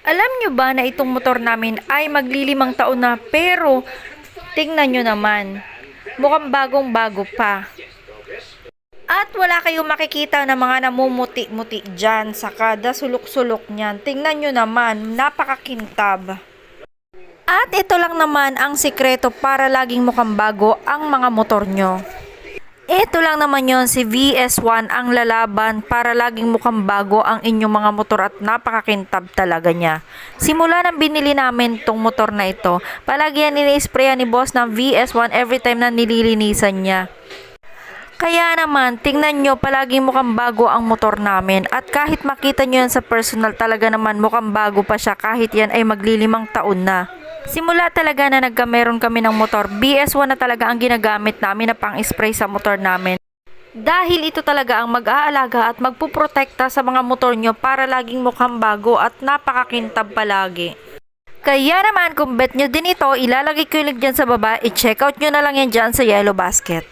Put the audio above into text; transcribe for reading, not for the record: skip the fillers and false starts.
Alam nyo ba na itong motor namin ay maglilimang taon na pero tingnan nyo naman, mukhang bagong bago pa. At wala kayong makikita na mga namumuti-muti dyan sa kada sulok-sulok niyan. Tingnan nyo naman, napakakintab. At ito lang naman ang sikreto para laging mukhang bago ang mga motor nyo. Ito lang naman yon, si VS1 ang lalaban para laging mukhang bago ang inyong mga motor at napakakintab talaga niya. Simula nang binili namin tong motor na ito, palagi yan ini-sprayan ni boss ng VS1 every time na nililinisan niya. Kaya naman, tingnan nyo, palagi mukhang bago ang motor namin. At kahit makita nyo yan sa personal, talaga naman mukhang bago pa siya kahit yan ay maglilimang taon na. Simula talaga na nagkameron kami ng motor, BS1 na talaga ang ginagamit namin na pang-spray sa motor namin. Dahil ito talaga ang mag-aalaga at magpuprotekta sa mga motor nyo para laging mukhang bago at napakakintab palagi. Kaya naman kung bet nyo din ito, ilalagay ko yung link dyan sa baba, i-check out nyo na lang yan dyan sa Yellow Basket.